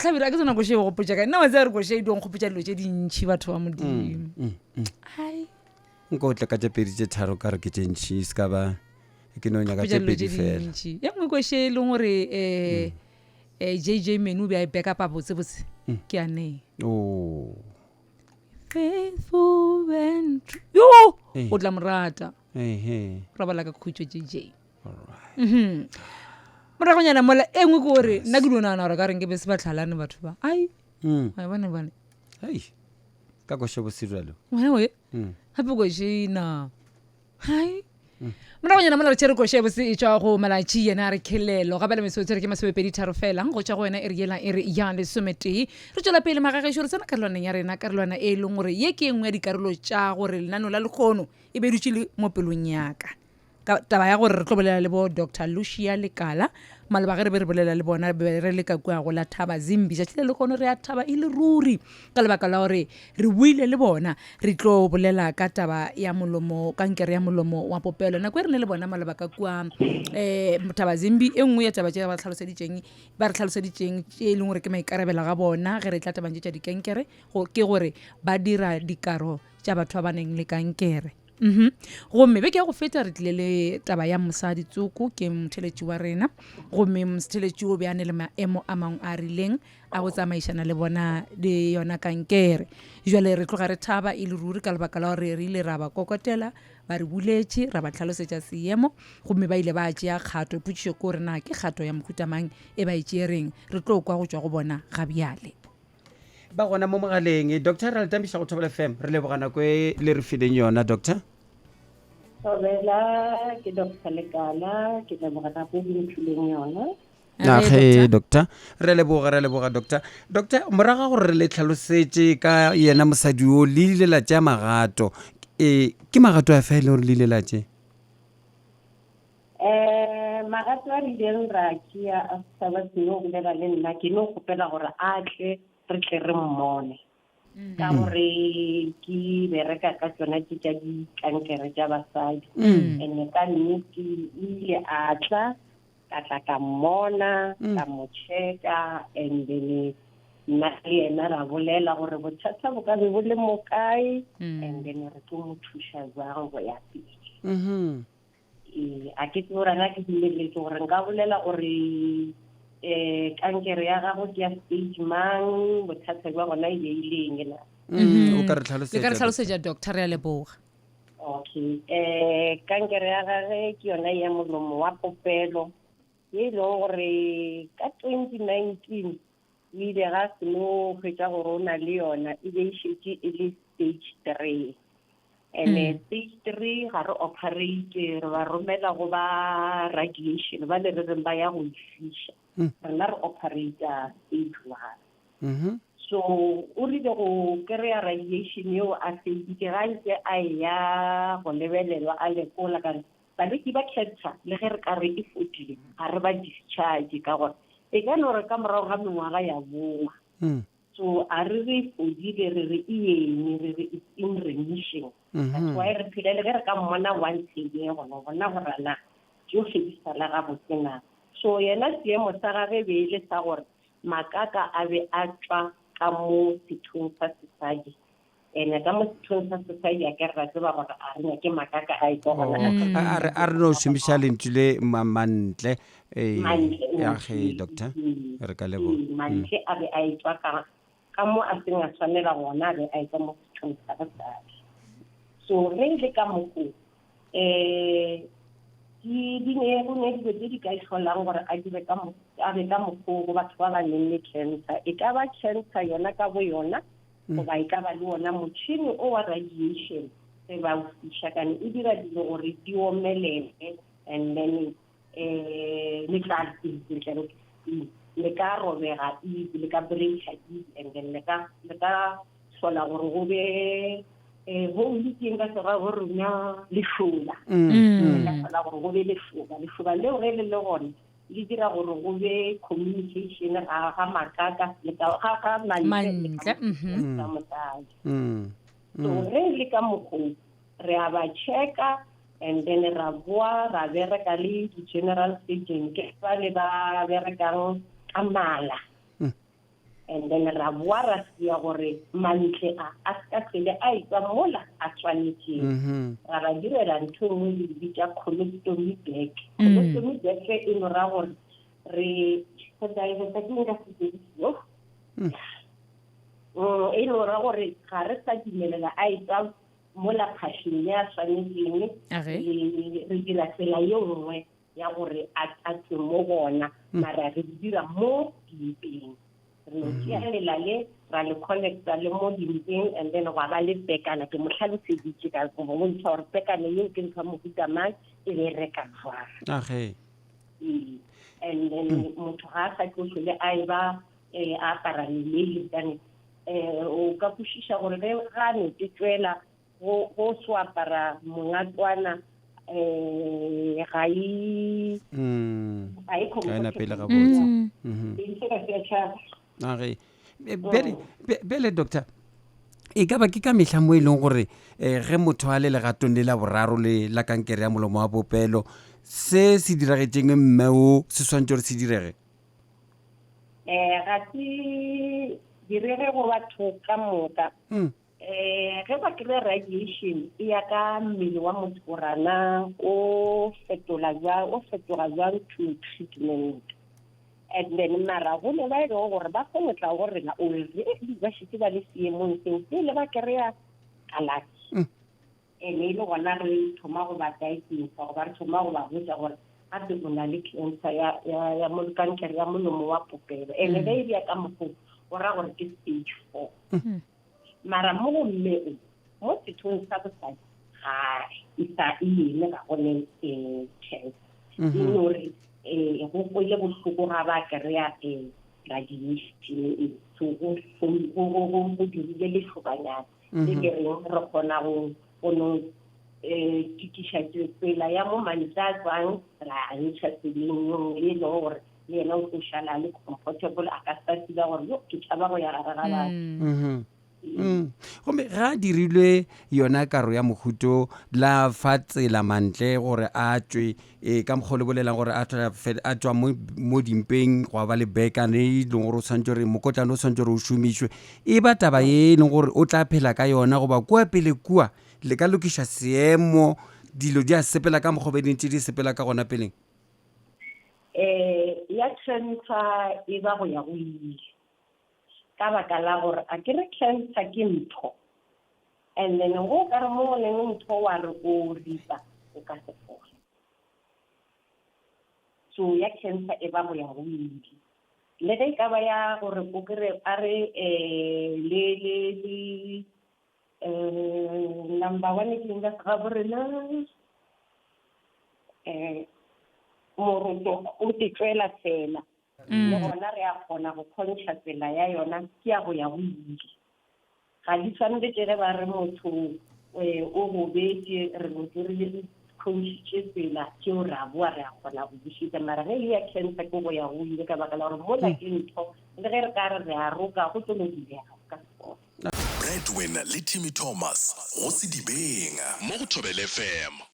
tlhabira ke tsona go she go potsa ka nna wa tsa re go she di go potsa dilo tse dintšhi batho ba modimo ai nko tle ka tse pedi tse tharo ka re ke tse ntšhi se ka ba ke no nyaka tse pedi fela e nngwe go she le gore JJ Menu be a back up botse botse ke a ne faithful and true yo o tla morata ra bala ka khutso JJ moragonyana mola e nngwe ke gore nna ke donana gore ka reng ke be se ba tlhalane batho ba ai ai bane ka go shebo siralo we hape go shina hai moragonyana mola re tšere go shebo se e tswa go malatši yena re khelelo ga bale meso tsere ke masebepedi tharo fela go tša go wena e re yela e re ya le somete re tswela pele magagesho re tsena karolwaneng ya rena karolwana e leng gore ye ke engwe ya dikarolo tša gore lenano la lekgono e be dutše le mo pelong yaka taba ya gore re tlo bolela le bo Dr. Lucia Lekala maleba ge re be re bolela le bona re le ka kua go la Thaba Zimbi tšatšile le kgone re ya thaba e le ruri ka lebaka la gore re buile le bona re tlo bolela ka taba ya molomo kankere ya molomo wa popelo nako e re ne le bona maleba ka kua Thaba Zimbi e nngwe ya taba tše ba re tlhaloseditšeng tše e leng gore ke maikarabela ga bona ge re tla tabang tše tša dikankere ke gore ba dira dikaro tša batho ba neng le kankere gomme be ke ya go feta re tlile le taba ya mosadi tsoko ke motheletši wa rena gomme motheletši o beane le maemo a mangwe a rileng a go tsamaišana le bona le yona kankere jwale re tloga re thaba e le ruri ka lebaka la gore re ile ra ba kokotela ba re buletše ra ba tlhalosetša seemo gomme ba ile ba tšea kgato potšišo ko gore na ke kgato ya mohutamang e ba e tšereng re tlo kwa go tšwa go bona ga bjale ba gona mo mogaleng Dr. Raltamisa go Thobela FM re lebogana kwe le re fileng yona Dr. Thobela ke Dr. Lekala ke lebogana go fileng yona Doctor re leboga Doctor moraga gore re le tlhalosetse ka yena mosadi o le ile la tša magato ke magato a fa ile gore le ile la tše magato a rileng ra tšea a sa ba seno bolela le nna ke no kgopela gore a tle re tle re mmone ka gore ke bereka ka tsona ke tša dikankere tša basadi ene ka nnete ile a tla ka mmona ka mo checka and then nna le ena ra bolela gore bothata bo ka be bo le mo kae and then re tlo mo thuša jwang go ya pele a ke tse gore ga ke dileletse gore nka bolela gore kankere ya gago ke ya stage mang bothata jwa gona e beileng na o ka re tlhalosetša doctor ya leboga okay kankere ya gage ke yona ya molomo wa popelo ye e leng gore ka 2019 o ile ga seno fetša gore o na le yona e be e šetse e le stage 3 and stage 3 ga re operate re ba romela go ba radiation ba le re reng ba ya go ifiša rena re operator stage 1 so o rile go kry-a radiation eo a seidike ga ntse a ya go lebelelwa a lekola kare balwetse ba cancer le ge re ka re e fodile ga re ba discharge ka gore e ka no re ka morago ga mengwaga ya bongwa so a re re fodile re re eng re re it's in remission that's why re philele ge re ka mmona once a year gona bona gore na ke o fedisala ga botsena so yena seemo sa gage be ile sa gore makaka a be a tswa ka mo sethong sa sesadi ene ka mo sethong sa sesadi a ke re tseba gore a re ke makaka a itwa gona a re no šomiša lentswe le mantle ya ge doctor re ka lebo mantle a be a itwa ka mo a seng a tshwanela gona a be a itwa mo sethong sa sesadi so re ile ka moko di ne go ne di di ka isolang gore a be ka mokgo go batho ba ba neng le cancer e ka ba cancer yona ka bo yona go ba e ka ba le ona motšhini o wa radiation se ba o fiša kane e dira dilo gore di omelele and then le ka robega le ka breaka and then le ka sola gore go be go utlweng ka tsega go rona lefola la gore go be lefola leo ge le gone le dira gore go be communication ga makaka le ga mantle sa mosadi so ge le ka mokgwa re a ba checka and then ra boa ra bereka le di-general surgeon ke ba le ba berekang ka mala and then ra boa ra sia gore mantle a ska tlhole a etswa mola a tshwanetseng ra direla ntho nngwe le bitsa colostomy bag. Colostomy bag e no ra gore re go tsaya ka dinga se yo e no ra gore ga re sa dimelela a etswa mola phashing ya tshwanetseng re dira tsela yo nngwe ya gore a tswe mo bona mara re dira mo dimpeng re tšealela le ra le connecta le mo dimpeng and then wa ba le pekana ke mo tlhaloseditse ka go bontsha gore pekana eo ke ntsha mofuta mang e be re ka tshwara and then motho ga a sa tlosele a e ba a apara lelele kane o ka kwešiša gore ga ne ke tswela go swapara mongatwana ga ena pele ga botse bele doctor e ka ba ke ka mehla mo e leng gore ge motho a le legatong le la boraro le la kankere ya molomo wa popelo se se diragetseng mmeo se swantse gore se direge ga se direge go batho ka moka ge ba kry radiation e ya ka mmele wa motho gorana o fetoga jwang to treatment and then mara go le ba e lego gore ba kgonotla gorena already ba šitse ba le seemong seng pele ba kry-a kalafi and e le gona re thoma go ba diagnose go ba re thoma go ba botsa gore gape o na le cancer ya kankere ya molomo wa popelo and ba e bea ka mokgwa go ra gore ke stage 4 mara mo go mme mo sethong sa bosadi ga isa ile ga gone cancer gore go le bohloko ga ba kry-a radiation so go dirile lešhokanyana le ke reng re kgona go no kikiša tsela ya mo mantsa tswang ra ntšha tseleng e leng gore le yena o tlo šala le comfortable a ka sa sila gore yo ke tšhaba go ya raragala gomme ga a dirilwe yona karo ya mohuto la fa tsela mantle gore a tswe ka mokgwa le bolelang gore a tswa mo dimpeng go ba le bekane e leng gore o swantse gore mokotlane o swantse gore o šomišwe e ba taba ye e leng gore o tla phela ka yona goba kua pele kua le ka lokiša seemo dilo di a sepela ka mokgwa be dintse di sepela ka gona peleng ya cancer e ba go ya go ile ka baka la gore a ke re cancer ke ntho and then go ka re mo leng ntho wa re o ripa o ka se fola so ya cancer e ba go ya go ile le ge ka ba ya gore o kere a re le number 1 ke nga ga bore la moroto o tšwela fela le gona re a kgona go kgontšha tsela ya yona ke ya go ya go ile ga di tshwanetse ge ba re motho o bobetse re botsirile kgontšitše tsela tšeo re a boa re a kgona go bušitša mara ge e ya cancer ke go ya go ile ka baka la gore mola ke ntho le ge re ka re re a roka go tlo no dilega ka sekolo Breadwinner le Timmy Thomas go se dibeng mo go Thobela FM